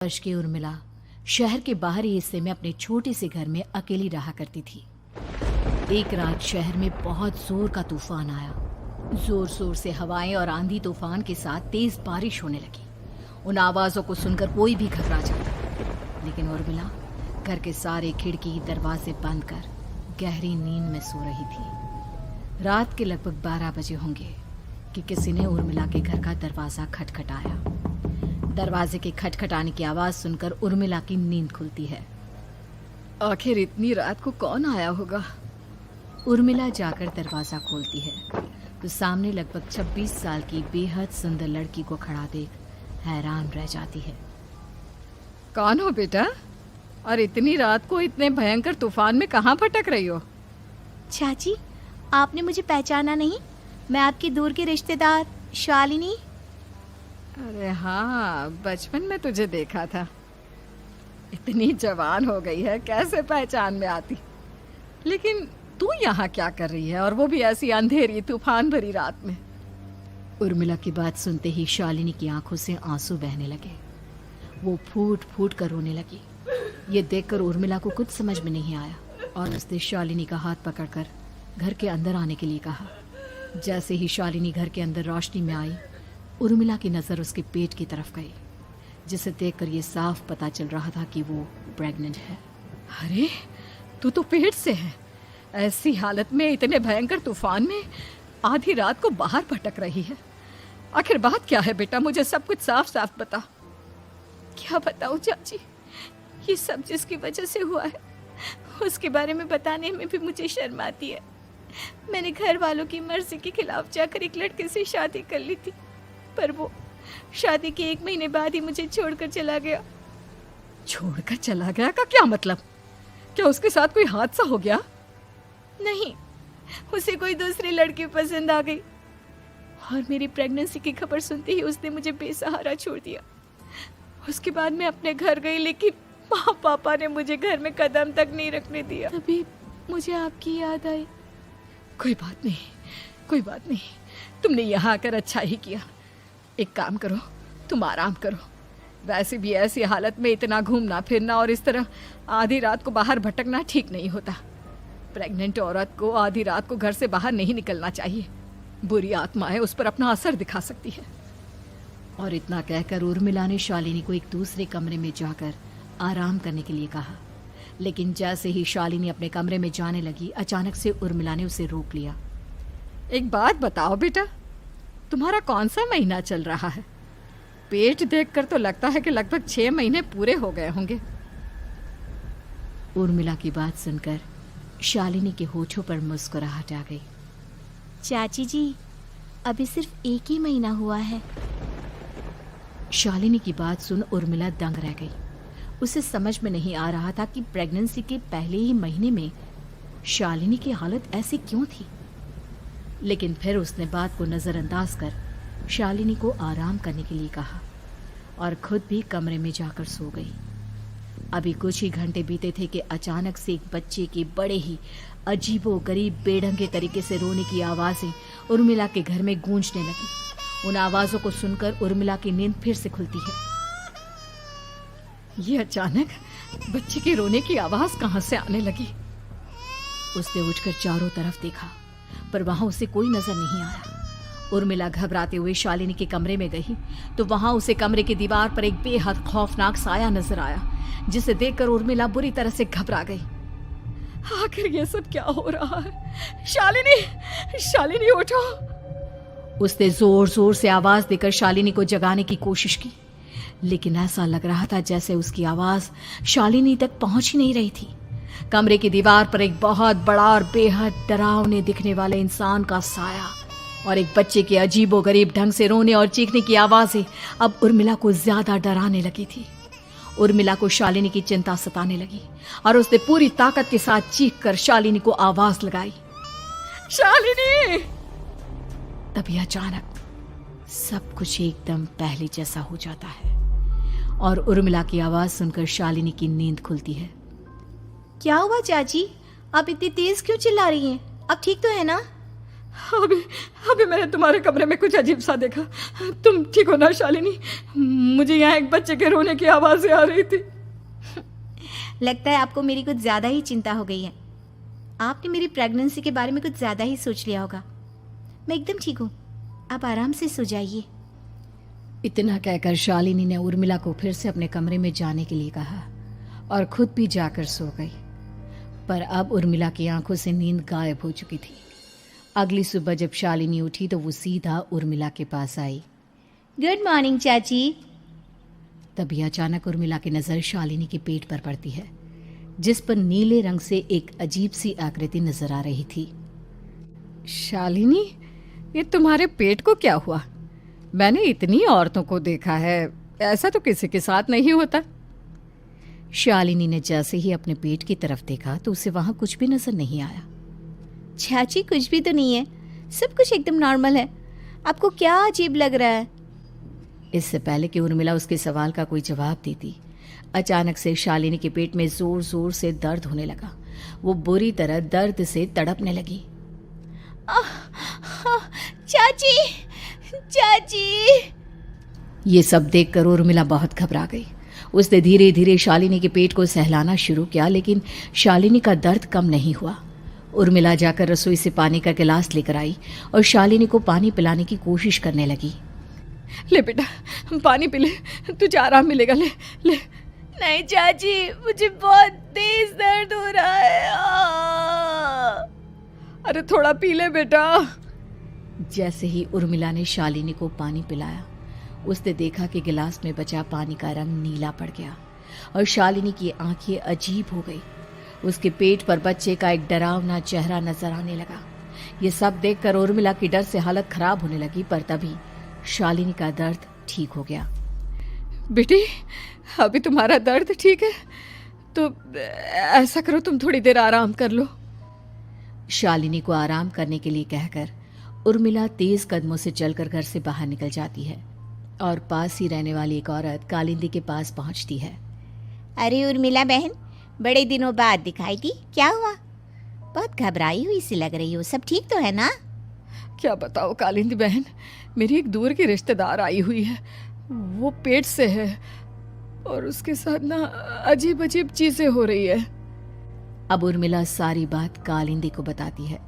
वर्ष की उर्मिला शहर के बाहरी हिस्से में अपने छोटे से घर में अकेली रहा करती थी। एक रात शहर में बहुत जोर का तूफान आया। जोर जोर से हवाएं और आंधी तूफान के साथ तेज बारिश होने लगी। उन आवाजों को सुनकर कोई भी घबरा जाता, लेकिन उर्मिला घर के सारे खिड़की दरवाजे बंद कर गहरी नींद में सो रही थी। रात के लगभग 12 बजे होंगे कि किसी ने उर्मिला के घर का दरवाजा खटखटाया। दरवाजे के खटखटाने की आवाज सुनकर उर्मिला की नींद खुलती है। आखिर इतनी रात को कौन आया होगा? उर्मिला जाकर दरवाजा खोलती है तो सामने लगभग 26 साल की बेहद सुंदर लड़की को खड़ा देख हैरान रह जाती है। कौन हो बेटा, और इतनी रात को इतने भयंकर तूफान में कहाँ भटक रही हो? चाची, आपने मुझे पहचाना नहीं? मैं आपकी दूर की रिश्तेदार शालिनी। अरे हाँ, बचपन में तुझे देखा था। इतनी जवान हो गई है, कैसे पहचान में आती। लेकिन तू यहाँ क्या कर रही है, और वो भी ऐसी अंधेरी तूफान भरी रात में? उर्मिला की बात सुनते ही शालिनी की आंखों से आंसू बहने लगे। वो फूट फूट कर रोने लगी। ये देखकर उर्मिला को कुछ समझ में नहीं आया और उसने शालिनी का हाथ पकड़कर घर के अंदर आने के लिए कहा। जैसे ही शालिनी घर के अंदर रोशनी में आई, उर्मिला की नज़र उसके पेट की तरफ गई, जिसे देखकर ये साफ पता चल रहा था कि वो प्रेग्नेंट है। अरे, तू तो पेट से है। ऐसी हालत में इतने भयंकर तूफान में आधी रात को बाहर भटक रही है। आखिर बात क्या है बेटा, मुझे सब कुछ साफ साफ बता। क्या बताऊं चाची, ये सब जिसकी वजह से हुआ है उसके बारे में बताने में भी मुझे शर्म आती है। मैंने घर वालों की मर्जी के खिलाफ जाकर एक लड़के से शादी कर ली थी, पर वो शादी के 1 महीने बाद ही मुझे छोड़कर चला गया। छोड़कर चला गया का क्या मतलब? क्या उसके साथ कोई हादसा हो गया? नहीं, उसे कोई दूसरी लड़की पसंद आ गई और मेरी प्रेगनेंसी की खबर सुनते ही उसने मुझे बेसहारा छोड़ दिया। उसके बाद मैं अपने घर गई, लेकिन माँ पापा ने मुझे घर में कदम तक नहीं रखने दिया। तभी मुझे आपकी याद आई। कोई बात नहीं, कोई बात नहीं, तुमने यहाँ आकर अच्छा ही किया। एक काम करो, तुम आराम करो। वैसे भी ऐसी हालत में इतना घूमना फिरना और इस तरह आधी रात को बाहर भटकना ठीक नहीं होता। प्रेग्नेंट औरत को आधी रात को घर से बाहर नहीं निकलना चाहिए। बुरी आत्माएं उस पर अपना असर दिखा सकती है। और इतना कहकर उर्मिला ने शालिनी को एक दूसरे कमरे में जाकर आराम करने के लिए कहा। लेकिन जैसे ही शालिनी अपने कमरे में जाने लगी, अचानक से उर्मिला ने उसे रोक लिया। एक बात बताओ बेटा, तुम्हारा कौन सा महीना चल रहा है? पेट देखकर तो लगता है कि लगभग 6 महीने पूरे हो गए होंगे। उर्मिला की बात सुनकर शालिनी के होठों पर मुस्कुराहट आ गई। चाची जी, अभी सिर्फ 1 ही महीना हुआ है। शालिनी की बात सुन उर्मिला दंग रह गई। उसे समझ में नहीं आ रहा था कि प्रेगनेंसी के पहले ही महीने में शालिनी की हालत ऐसी क्यों थी। लेकिन फिर उसने बात को नजरअंदाज कर शालिनी को आराम करने के लिए कहा और खुद भी कमरे में जाकर सो गई। अभी कुछ ही घंटे बीते थे कि अचानक से एक बच्चे के बड़े ही अजीबोगरीब बेढंगे तरीके से रोने की आवाजें उर्मिला के घर में गूंजने लगी। उन आवाजों को सुनकर उर्मिला की नींद फिर से खुलती है। ये अचानक बच्चे के रोने की आवाज कहां से आने लगी? उसने उठकर चारों तरफ देखा, पर वहां उसे कोई नजर नहीं आया। उर्मिला घबराते हुए शालिनी के कमरे में गई तो वहां उसे कमरे की दीवार पर एक बेहद खौफनाक साया नजर आया, जिसे देखकर उर्मिला बुरी तरह से घबरा गई। आखिर ये सब क्या हो रहा है? शालिनी, शालिनी उठो! उसने जोर जोर से आवाज देकर शालिनी को जगाने की कोशिश की, लेकिन ऐसा लग रहा था जैसे उसकी आवाज शालिनी तक पहुंच ही नहीं रही थी। कमरे की दीवार पर एक बहुत बड़ा और बेहद डरावने दिखने वाले इंसान का साया और एक बच्चे के अजीबोगरीब ढंग से रोने और चीखने की आवाजें अब उर्मिला को ज्यादा डराने लगी थी। उर्मिला को शालिनी की चिंता सताने लगी और उसने पूरी ताकत के साथ चीखकर शालिनी को आवाज लगाई, शालिनी! तभी अचानक सब कुछ एकदम पहले जैसा हो जाता है और उर्मिला की आवाज सुनकर शालिनी की नींद खुलती है। क्या हुआ चाची, आप इतनी तेज क्यों चिल्ला रही हैं? अब ठीक तो है ना? अभी अभी मैंने तुम्हारे कमरे में कुछ अजीब सा देखा। तुम ठीक हो ना शालिनी? मुझे यहाँ एक बच्चे के रोने की आवाज़ें आ रही थी। लगता है आपको मेरी कुछ ज़्यादा ही चिंता हो गई है। आपने मेरी प्रेगनेंसी के बारे में कुछ ज़्यादा ही सोच लिया होगा। मैं एकदम ठीक हूँ, आप आराम से सो जाइए। इतना कहकर शालिनी ने उर्मिला को फिर से अपने कमरे में जाने के लिए कहा और खुद भी जाकर सो गई। पर अब उर्मिला की आंखों से नींद गायब हो चुकी थी। अगली सुबह जब शालिनी उठी तो वो सीधा उर्मिला के पास आई। गुड मॉर्निंग चाची। तभी अचानक उर्मिला की नज़र शालिनी के पेट पर पड़ती है, जिस पर नीले रंग से एक अजीब सी आकृति नजर आ रही थी। शालिनी, ये तुम्हारे पेट को क्या हुआ? मैंने इतनी औरतों को देखा है, ऐसा तो किसी के साथ नहीं होता। शालिनी ने जैसे ही अपने पेट की तरफ देखा तो उसे वहां कुछ भी नजर नहीं आया। चाची कुछ भी तो नहीं है, सब कुछ एकदम नॉर्मल है। आपको क्या अजीब लग रहा है? इससे पहले कि उर्मिला उसके सवाल का कोई जवाब देती, अचानक से शालिनी के पेट में जोर जोर से दर्द होने लगा। वो बुरी तरह दर्द से तड़पने लगी। चाची, चाची। ये सब देखकर उर्मिला बहुत घबरा गई। उसने धीरे धीरे शालिनी के पेट को सहलाना शुरू किया, लेकिन शालिनी का दर्द कम नहीं हुआ। उर्मिला जाकर रसोई से पानी का गिलास लेकर आई और शालिनी को पानी पिलाने की कोशिश करने लगी। ले बेटा, पानी पी ले, तुझे आराम मिलेगा। ले ले। नहीं चाची, मुझे बहुत तेज दर्द हो रहा है। अरे थोड़ा पी ले बेटा। जैसे ही उर्मिला ने शालिनी को पानी पिलाया, उसने देखा कि गिलास में बचा पानी का रंग नीला पड़ गया और शालिनी की आंखें अजीब हो गई। उसके पेट पर बच्चे का एक डरावना चेहरा नजर आने लगा। ये सब देखकर उर्मिला की डर से हालत खराब होने लगी, पर तभी शालिनी का दर्द ठीक हो गया। बेटी, अभी तुम्हारा दर्द ठीक है तो ऐसा करो, तुम थोड़ी देर आराम कर लो। शालिनी को आराम करने के लिए कहकर उर्मिला तेज कदमों से चलकर घर से बाहर निकल जाती है और पास ही रहने वाली एक औरत कालिंदी के पास पहुंचती है। अरे उर्मिला बहन, बड़े दिनों बाद दिखाई दी, क्या हुआ? बहुत घबराई हुई सी लग रही हो, सब ठीक तो है ना? क्या बताओ कालिंदी बहन, मेरी एक दूर की रिश्तेदार आई हुई है। वो पेट से है और उसके साथ ना अजीब अजीब चीजें हो रही है। अब उर्मिला सारी बात कालिंदी को बताती है,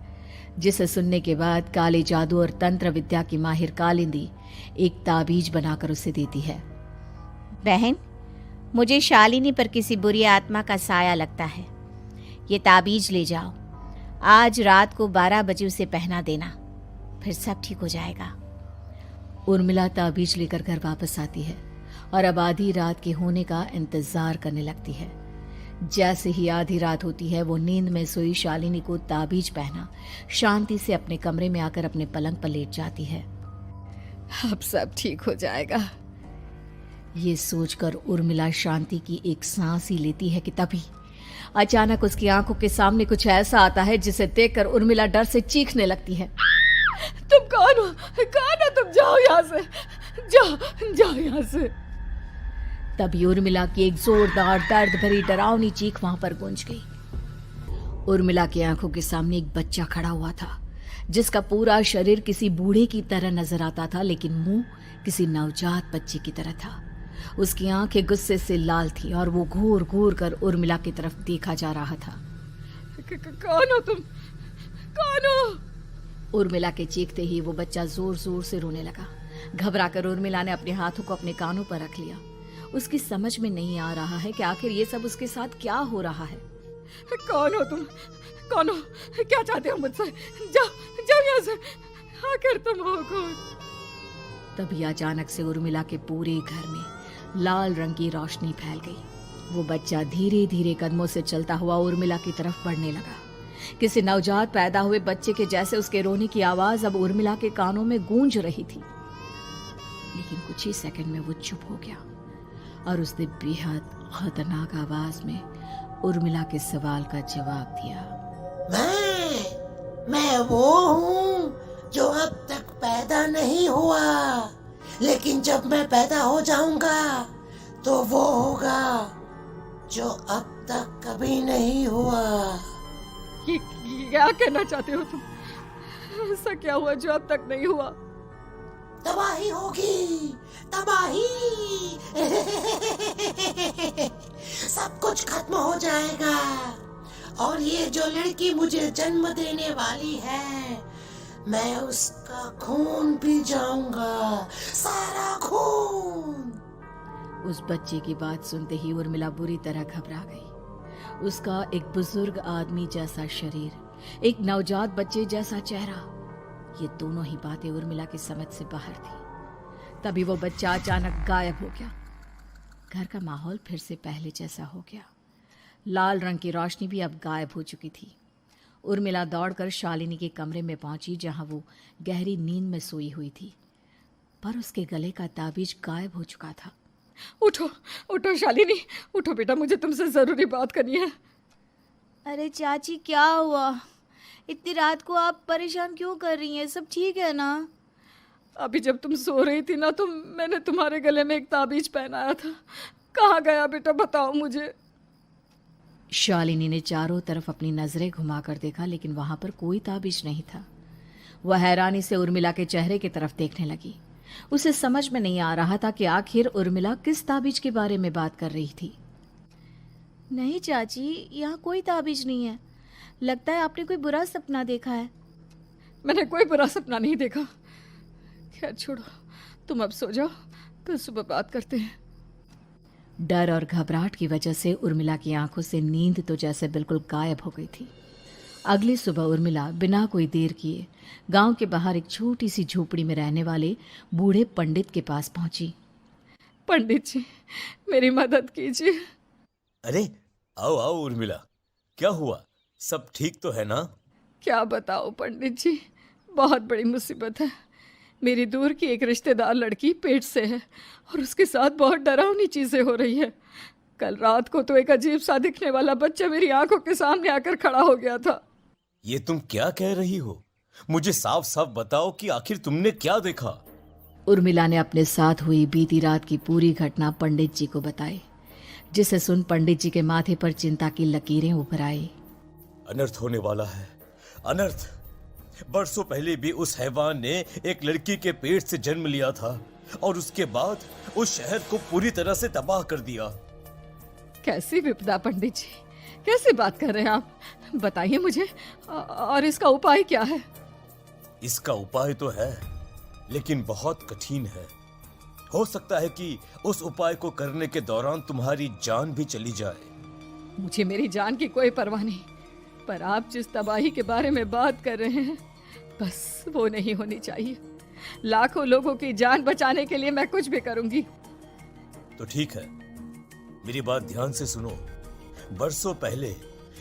जिसे सुनने के बाद काले जादू और तंत्र विद्या की माहिर कालिंदी एक ताबीज बनाकर उसे देती है। बहन, मुझे शालिनी पर किसी बुरी आत्मा का साया लगता है। ये ताबीज ले जाओ, आज रात को 12 बजे उसे पहना देना, फिर सब ठीक हो जाएगा। उर्मिला ताबीज लेकर घर वापस आती है और अब आधी रात के होने का इंतजार करने लगती है। जैसे ही आधी रात होती है, वो नींद में सोई शालिनी को ताबीज पहना शांति से अपने कमरे में आकर अपने पलंग पर लेट जाती है। अब सब ठीक हो जाएगा, ये सोचकर उर्मिला शांति की एक सांस ही लेती है कि तभी अचानक उसकी आंखों के सामने कुछ ऐसा आता है जिसे देखकर उर्मिला डर से चीखने लगती है। तुम कौन हो? कौन हो तुम? जाओ यहाँ से, जाओ जाओ यहाँ से। तभी उर्मिला की एक जोरदार दर्द भरी डरावनी चीख वहां पर गूंज गई। उर्मिला की आंखों के सामने एक बच्चा खड़ा हुआ था, जिसका पूरा शरीर किसी बूढ़े की तरह नजर आता था, लेकिन मुंह किसी नवजात बच्चे की तरह था। उसकी आंखें गुस्से से लाल थी और वो घूर घूर कर उर्मिला की तरफ देखा जा रहा था। कौन हो तुम? कौन हो? उर्मिला के चीखते ही वो बच्चा जोर जोर से रोने लगा। घबराकर उर्मिला ने अपने हाथों को अपने कानों पर रख लिया। उसकी समझ में नहीं आ रहा है कि आखिर ये सब उसके साथ क्या हो रहा है। कौन हो तुम? कौन हो? क्या चाहते हो मुझसे? जाओ जाओ यहाँ से, आखिर तुम हो कौन? तभी अचानक से उर्मिला के पूरे घर में लाल रंग की रोशनी फैल गई। वो बच्चा धीरे धीरे कदमों से चलता हुआ उर्मिला की तरफ बढ़ने लगा। किसी नवजात पैदा हुए बच्चे के जैसे उसके रोने की आवाज अब उर्मिला के कानों में गूंज रही थी। लेकिन कुछ ही सेकंड में वो चुप हो गया और उसने बेहद खतरनाक आवाज में उर्मिला के सवाल का जवाब दिया। मैं वो हूँ जो अब तक पैदा नहीं हुआ, लेकिन जब मैं पैदा हो जाऊंगा तो वो होगा जो अब तक कभी नहीं हुआ। ये क्या कहना चाहते हो तुम? ऐसा क्या हुआ जो अब तक नहीं हुआ? तबाही होगी, तबाही। सब कुछ खत्म हो जाएगा और ये जो लड़की मुझे जन्म देने वाली है, मैं उसका खून पी जाऊंगा, सारा खून। उस बच्चे की बात सुनते ही उर्मिला बुरी तरह घबरा गई। उसका एक बुजुर्ग आदमी जैसा शरीर, एक नवजात बच्चे जैसा चेहरा, ये दोनों ही बातें उर्मिला की समझ से बाहर थी। तभी वो बच्चा अचानक गायब हो गया। घर का माहौल फिर से पहले जैसा हो गया। लाल रंग की रोशनी भी अब गायब हो चुकी थी। उर्मिला दौड़कर शालिनी के कमरे में पहुंची, जहां वो गहरी नींद में सोई हुई थी, पर उसके गले का ताबीज गायब हो चुका था। उठो उठो शालिनी, उठो बेटा, मुझे तुमसे जरूरी बात करनी है। अरे चाची क्या हुआ? इतनी रात को आप परेशान क्यों कर रही हैं? सब ठीक है ना? अभी जब तुम सो रही थी ना, तो मैंने तुम्हारे गले में एक ताबीज पहनाया था। कहाँ गया बेटा, बताओ मुझे। शालिनी ने चारों तरफ अपनी नजरें घुमाकर देखा, लेकिन वहां पर कोई ताबीज नहीं था। वह हैरानी से उर्मिला के चेहरे की तरफ देखने लगी। उसे समझ में नहीं आ रहा था कि आखिर उर्मिला किस ताबीज के बारे में बात कर रही थी। नहीं चाची, यहाँ कोई ताबीज नहीं है। लगता है आपने कोई बुरा सपना देखा है। मैंने कोई बुरा सपना नहीं देखा। खैर छोड़ो, तुम अब सो जाओ, कल सुबह बात करते हैं। डर और घबराहट की वजह से उर्मिला की आंखों से नींद तो जैसे बिल्कुल गायब हो गई थी। अगली सुबह उर्मिला बिना कोई देर किए गांव के बाहर एक छोटी सी झोपड़ी में रहने वाले बूढ़े पंडित के पास पहुंची। पंडित जी, मेरी मदद कीजिए। अरे आओ आओ उर्मिला, क्या हुआ? सब ठीक तो है ना? क्या बताओ पंडित जी, बहुत बड़ी मुसीबत है। मेरी दूर की एक रिश्तेदार लड़की पेट से है और उसके साथ बहुत डरावनी चीजें हो रही है। कल रात को तो एक अजीब सा दिखने वाला बच्चा मेरी आंखों के सामने आकर खड़ा हो गया था। ये तुम क्या कह रही हो? मुझे साफ साफ बताओ कि आखिर तुमने क्या देखा? उर्मिला ने अपने साथ हुई बीती रात की पूरी घटना पंडित जी को बताई, जिसे सुन पंडित जी के माथे पर चिंता की लकीरें उभर आई। अनर्थ होने वाला है, अनर्थ। बरसों पहले भी उस हैवान ने एक लड़की के पेट से जन्म लिया था और उसके बाद उस शहर को पूरी तरह से तबाह कर दिया। कैसी विपदा पंडित जी, कैसी बात कर रहे हैं आप? बताइए मुझे, और इसका उपाय क्या है? इसका उपाय तो है, लेकिन बहुत कठिन है। हो सकता है कि उस उपाय को करने के दौरान तुम्हारी जान भी चली जाए। मुझे मेरी जान की कोई परवाह नहीं, पर आप जिस तबाही के बारे में बात कर रहे हैं, बस वो नहीं होनी चाहिए। लाखों लोगों की जान बचाने के लिए मैं कुछ भी करूंगी। तो ठीक है, मेरी बात ध्यान से सुनो। बरसों पहले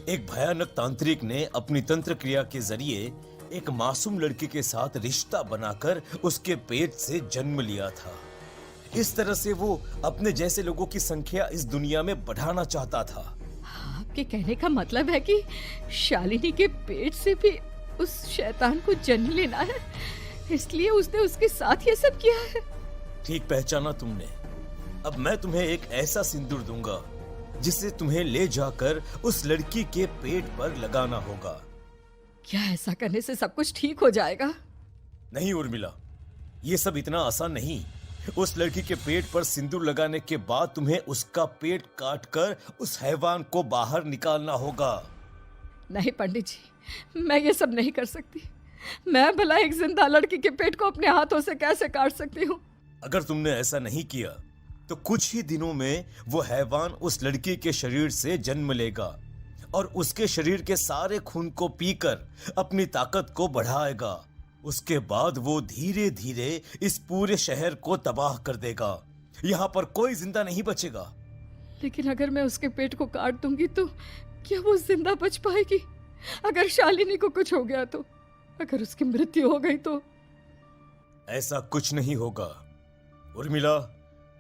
एक भयानक तांत्रिक ने अपनी तंत्र क्रिया के जरिए एक मासूम लड़की के साथ रिश्ता बनाकर उसके पेट से जन्म लिया था। इस तरह से वो अपने जैसे लोगों की संख्या इस दुनिया में बढ़ाना चाहता था। आपके कहने का मतलब है कि शालिनी के पेट से भी उस शैतान को जन्म लेना है, इसलिए उसने उसके साथ ये सब किया है। ठीक पहचाना तुमने। अब मैं तुम्हें एक ऐसा सिंदूर दूंगा जिसे तुम्हें ले जाकर उस लड़की के पेट पर लगाना होगा। क्या ऐसा करने से सब कुछ ठीक हो जाएगा? नहीं उर्मिला, ये सब इतना आसान नहीं। उस लड़की के पेट पर सिंदूर लगाने के बाद तुम्हें उसका पेट काटकर उस हैवान को बाहर निकालना होगा। नहीं पंडित जी, मैं ये सब नहीं कर सकती। मैं भला एक जिंदा लड़की के पेट को अपने हाथों से कैसे काट सकती हूँ? अगर तुमने ऐसा नहीं किया तो कुछ ही दिनों में वो हैवान उस लड़की के शरीर से जन्म लेगा और उसके शरीर के सारे खून को पीकर अपनी ताकत को बढ़ाएगा। उसके बाद वो धीरे धीरे इस पूरे शहर को तबाह कर देगा। यहाँ पर कोई जिंदा नहीं बचेगा। लेकिन अगर मैं उसके पेट को काट दूंगी तो क्या वो जिंदा बच पाएगी? अगर शालिनी को कुछ हो गया तो, अगर उसकी मृत्यु हो गई तो? ऐसा कुछ नहीं होगा उर्मिला,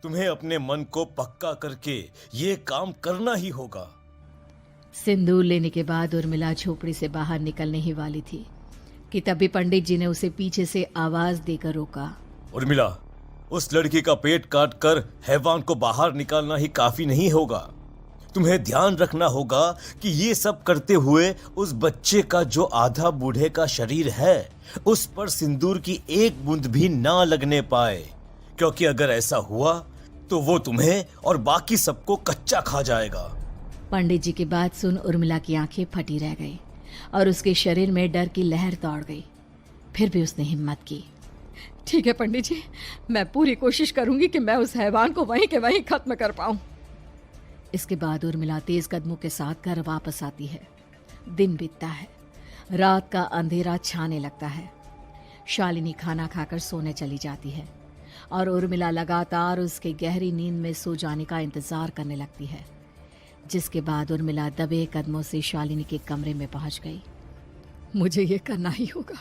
तुम्हें अपने मन को पक्का करके ये काम करना ही होगा। सिंदूर लेने के बाद उर्मिला झोपड़ी से बाहर निकलने ही वाली थी कि तभी पंडित जी ने उसे पीछे से आवाज देकर रोका। उर्मिला, उस लड़की का पेट काटकर हैवान को बाहर निकालना ही काफी नहीं होगा। तुम्हें ध्यान रखना होगा कि ये सब करते हुए उस बच्चे का जो आधा बूढ़े का शरीर है उस पर सिंदूर की एक बूंद भी ना लगने पाए, क्योंकि अगर ऐसा हुआ तो वो तुम्हें और बाकी सबको कच्चा खा जाएगा। पंडित जी की बात सुन उर्मिला की आंखें फटी रह गई और उसके शरीर में डर की लहर दौड़ गई। फिर भी उसने हिम्मत की। ठीक है पंडित जी, मैं पूरी कोशिश करूंगी कि मैं उस हैवान को वहीं के वहीं खत्म कर पाऊं। इसके बाद उर्मिला तेज कदमों के साथ घर वापस आती है। दिन बीतता है, रात का अंधेरा छाने लगता है। शालिनी खाना खाकर सोने चली जाती है और उर्मिला लगातार उसके गहरी नींद में सो जाने का इंतजार करने लगती है। जिसके बाद उर्मिला दबे कदमों से शालिनी के कमरे में पहुंच गई। मुझे ये करना ही होगा।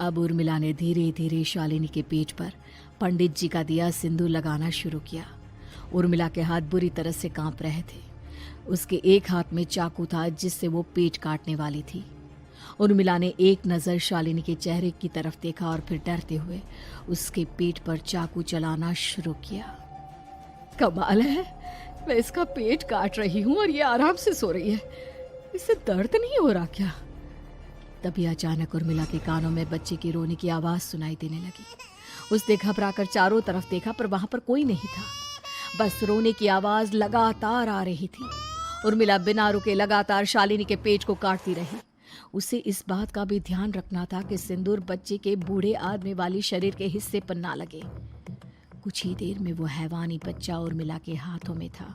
अब उर्मिला ने धीरे धीरे शालिनी के पेट पर पंडित जी का दिया सिंदूर लगाना शुरू किया। उर्मिला के हाथ बुरी तरह से कांप रहे थे। उसके एक हाथ में चाकू था जिससे वो पेट काटने वाली थी। उर्मिला ने एक नज़र शालिनी के चेहरे की तरफ देखा और फिर डरते हुए उसके पेट पर चाकू चलाना शुरू किया। कमाल है, मैं इसका पेट काट रही हूँ और ये आराम से सो रही है। इसे दर्द नहीं हो रहा क्या? तभी अचानक उर्मिला के कानों में बच्चे की रोने की आवाज सुनाई देने लगी। उसने घबराकर चारों तरफ देखा पर वहां पर कोई नहीं था। बस रोने की आवाज लगातार आ रही थी। उर्मिला बिना रुके लगातार शालिनी के पेट को काटती रही। उसे इस बात का भी ध्यान रखना था कि सिंदूर बच्चे के बूढ़े आदमी वाली शरीर के हिस्से पर ना लगे। कुछ ही देर में वो हैवानी बच्चा उर्मिला के हाथों में था।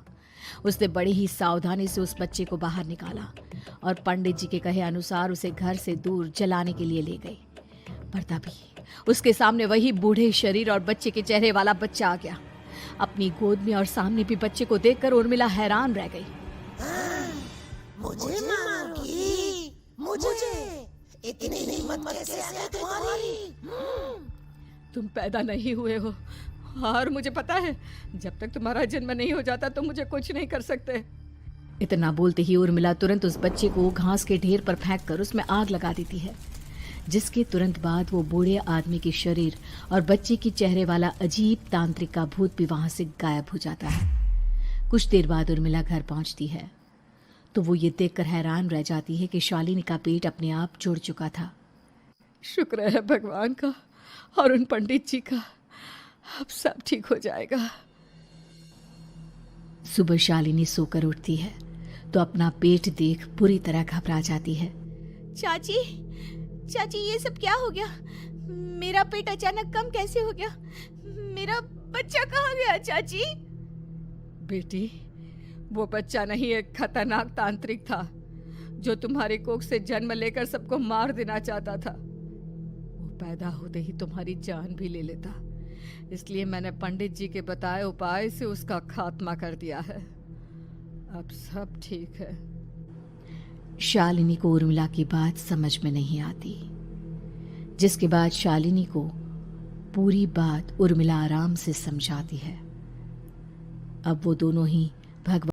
उसने बड़ी ही सावधानी से उस बच्चे को बाहर निकाला और पंडित जी के कहे अनुसार उसे घर से दूर जलाने के लिए ले गई। पर तभी उसके सामने वही बूढ़े शरीर और बच्चे के चेहरे वाला बच्चा आ गया। अपनी गोद में और सामने भी बच्चे को देखकर उर्मिला हैरान रह गई। मुझे मारोगी? मुझे? इतनी हिम्मत कैसे आ गई तुम्हारी? तुम पैदा नहीं हुए हो और मुझे पता है जब तक तुम्हारा जन्म नहीं हो जाता तो मुझे कुछ नहीं कर सकते। इतना बोलते ही उर्मिला तुरंत उस बच्चे को घास के ढेर पर फेंक कर उसमें आग लगा देती है। जिसके तुरंत बाद वो बूढ़े आदमी के शरीर और बच्चे के चेहरे वाला अजीब तांत्रिक का भूत भी वहां से गायब हो जाता है। कुछ देर बाद उर्मिला घर पहुंचती है तो वो ये देखकर हैरान रह जाती है कि शालिनी का पेट अपने आप जुड़ चुका था। शुक्र है भगवान का और उन पंडित जी का, अब सब ठीक हो जाएगा। सुबह शालिनी सोकर उठती है तो अपना पेट देख बुरी तरह घबरा जाती है। चाची, चाची ये सब क्या हो गया? मेरा पेट अचानक कम कैसे हो गया? मेरा बच्चा कहाँ गया चाची? बेटी, वो बच्चा नहीं, एक खतरनाक तांत्रिक था जो तुम्हारे कोख से जन्म लेकर सबको मार देना चाहता था। वो पैदा होते ही तुम्हारी जान भी ले लेता, इसलिए मैंने पंडित जी के बताए उपाय से उसका खात्मा कर दिया है। अब सब ठीक है। शालिनी को उर्मिला की बात समझ में नहीं आती। जिसके बाद शालिनी को पूरी बात उर्मिला आराम से समझाती है। अब वो दोनों ही भगवान